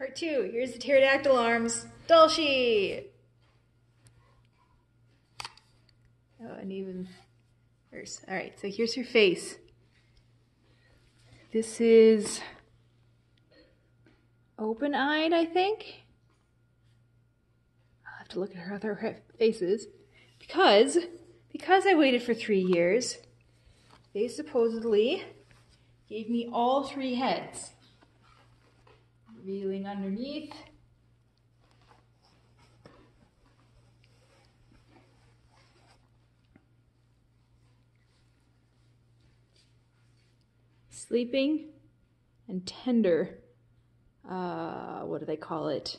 Part 2. Here's the pterodactyl arms. Dollshe! Oh, and even worse. Alright, so here's her face. This is open-eyed, I think. I'll have to look at her other faces. Because I waited for 3 years, they supposedly gave me all 3 heads. Revealing underneath. Sleeping and tender. What do they call it?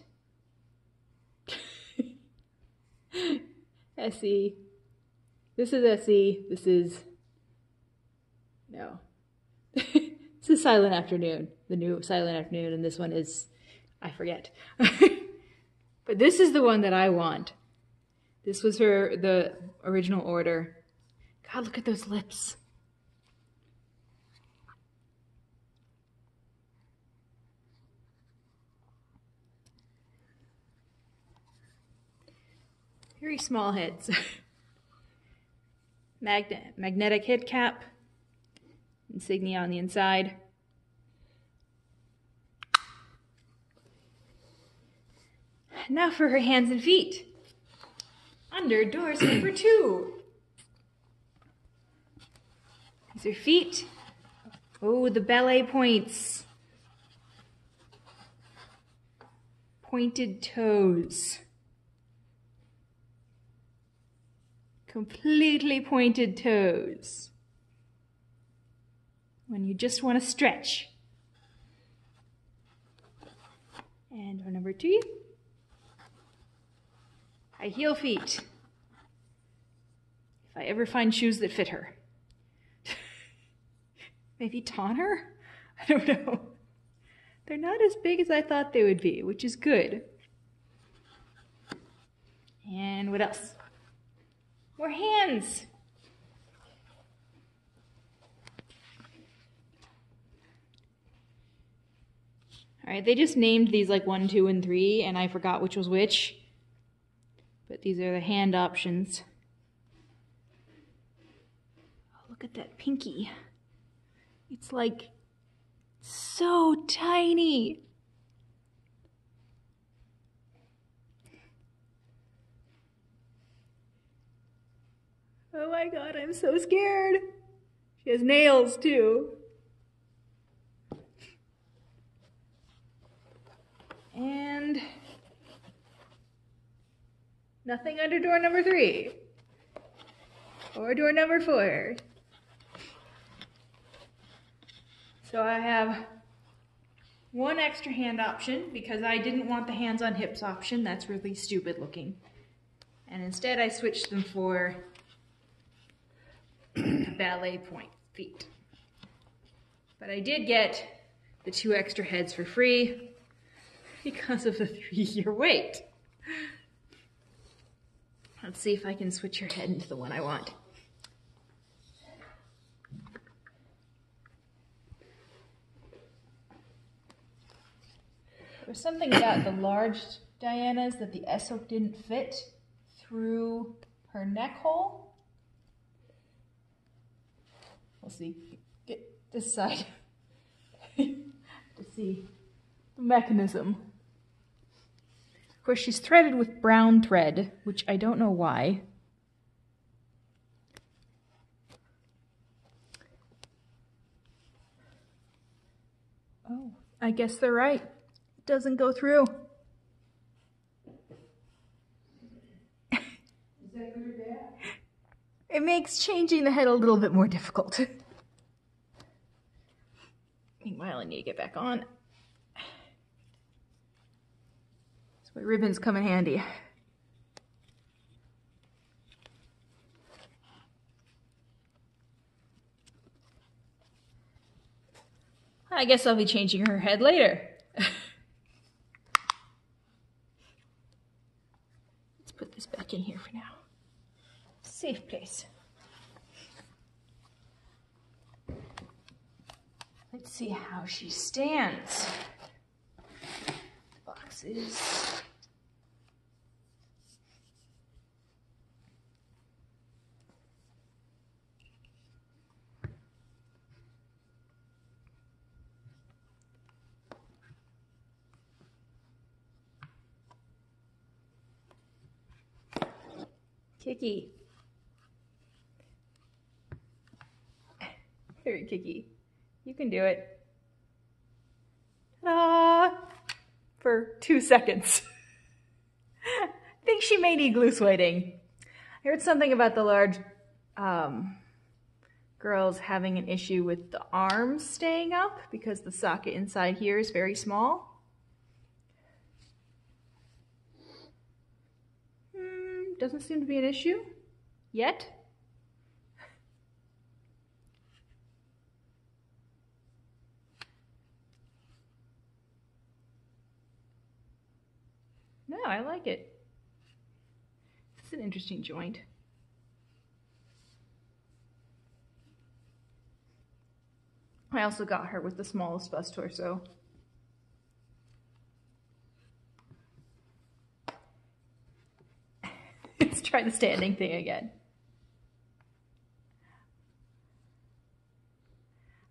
SE. This is SE. This is... No. This is Silent Afternoon. The new Silent Afternoon. And this one is... I forget. But this is the one that I want. This was the original order. God, look at those lips. Very small heads. Magnetic head cap. Insignia on the inside. Now for her hands and feet. Under doors number 2. These are feet. Oh, the ballet points. Pointed toes. Completely pointed toes. When you just want to stretch. And our number 2. High heel feet. If I ever find shoes that fit her. Maybe taunt her? I don't know. They're not as big as I thought they would be, which is good. And what else? More hands. All right, they just named these like 1, 2, and 3, and I forgot which was which. But these are the hand options. Oh, look at that pinky. It's like so tiny. Oh my God, I'm so scared. She has nails too. And nothing under door number 3 or door number 4. So I have 1 extra hand option because I didn't want the hands on hips option. That's really stupid looking. And instead I switched them for ballet point feet. But I did get the 2 extra heads for free because of the 3-year wait. Let's see if I can switch her head into the one I want. There's something about the large Dianas that the S-hook didn't fit through her neck hole. We'll see. Get this side to see the mechanism. Of course, she's threaded with brown thread, which I don't know why. Oh, I guess they're right. It doesn't go through. Is that good or bad? It makes changing the head a little bit more difficult. Meanwhile, I need to get back on. That's where ribbons come in handy. I guess I'll be changing her head later. Let's put this back in here for now. Safe place. Let's see how she stands. This is Kiki. Very Kiki. You can do it. Ta-da! For 2 seconds. I think she may need glue sweating. I heard something about the large girls having an issue with the arms staying up because the socket inside here is very small. Doesn't seem to be an issue yet. No, I like it. It's an interesting joint. I also got her with the smallest bust torso. Let's try the standing thing again.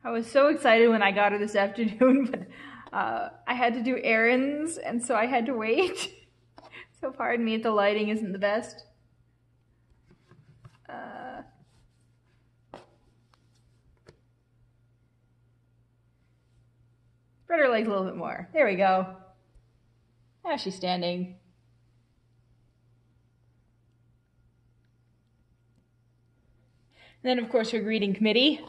I was so excited when I got her this afternoon, but I had to do errands, and so I had to wait. So pardon me if the lighting isn't the best. Spread her legs a little bit more. There we go. Now she's standing. And then, of course, her greeting committee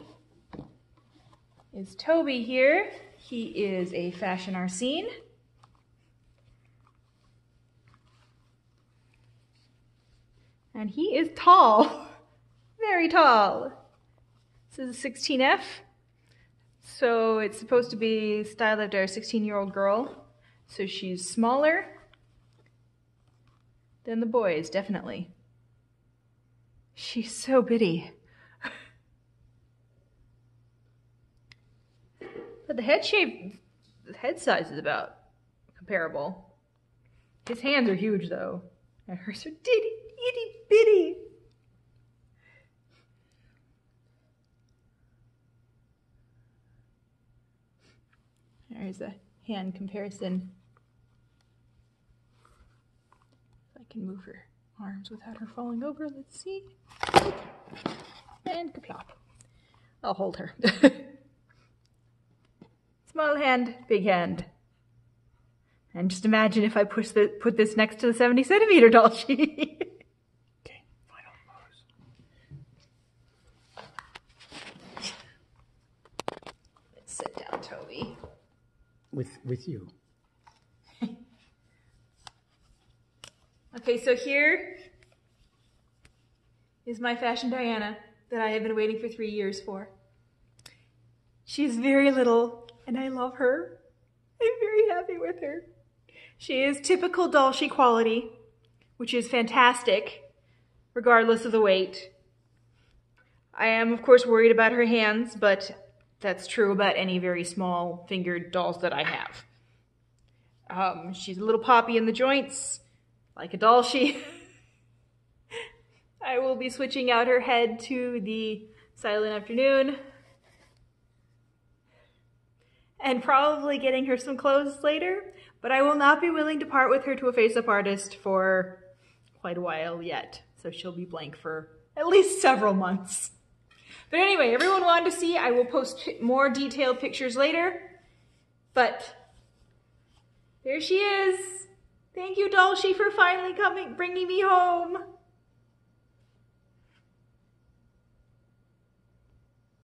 is Toby here. He is a fashion arsine. And he is tall, very tall. This is a 16F. So it's supposed to be styled after a 16-year-old girl. So she's smaller than the boys, definitely. She's so bitty. But the head shape, the head size is about comparable. His hands are huge though. And hers are itty bitty. There's a hand comparison. If I can move her arms without her falling over, let's see. And kaplop. I'll hold her. Small hand, big hand. And just imagine if I put this next to the 70-centimeter Dollshe. Okay, final pose. Let's sit down, Toby. With you. Okay, so here is my fashion Diana that I have been waiting for 3 years for. She's very little, and I love her. I'm very happy with her. She is typical Dollshe quality, which is fantastic, regardless of the weight. I am, of course, worried about her hands, but that's true about any very small fingered dolls that I have. She's a little poppy in the joints, like a Dollshe. I will be switching out her head to the Silent Afternoon and probably getting her some clothes later, but I will not be willing to part with her to a face-up artist for quite a while yet. So she'll be blank for at least several months. But anyway, everyone wanted to see. I will post more detailed pictures later, but there she is. Thank you, Dollshe, for finally bringing me home.